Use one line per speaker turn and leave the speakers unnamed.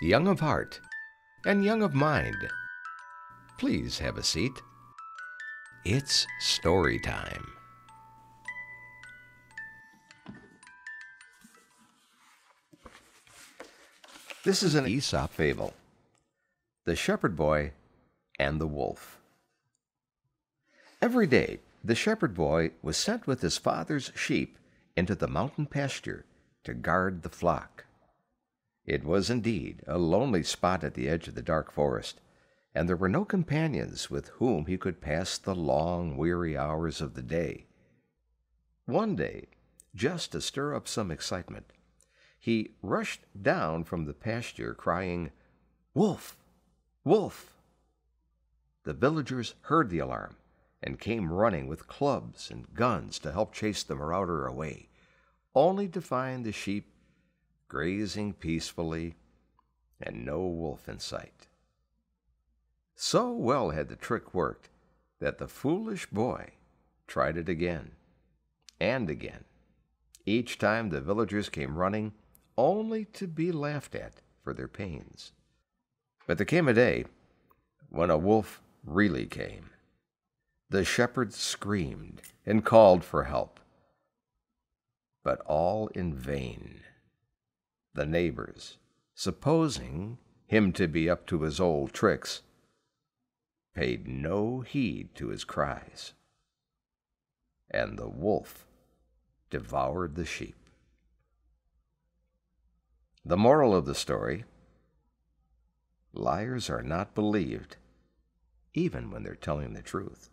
young of heart and young of mind. Please have a seat. It's story time. This is an Aesop fable, The Shepherd Boy and the Wolf. Every day, the shepherd boy was sent with his father's sheep into the mountain pasture to guard the flock. It was indeed a lonely spot at the edge of the dark forest, and there were no companions with whom he could pass the long, weary hours of the day. One day, just to stir up some excitement, he rushed down from the pasture crying, "Wolf! Wolf!" The villagers heard the alarm and came running with clubs and guns to help chase the marauder away, only to find the sheep grazing peacefully and no wolf in sight. So well had the trick worked that the foolish boy tried it again and again. Each time the villagers came running, only to be laughed at for their pains. But there came a day when a wolf really came. The shepherd screamed and called for help, but all in vain. The neighbors, supposing him to be up to his old tricks, paid no heed to his cries, and the wolf devoured the sheep. The moral of the story: liars are not believed, even when they're telling the truth.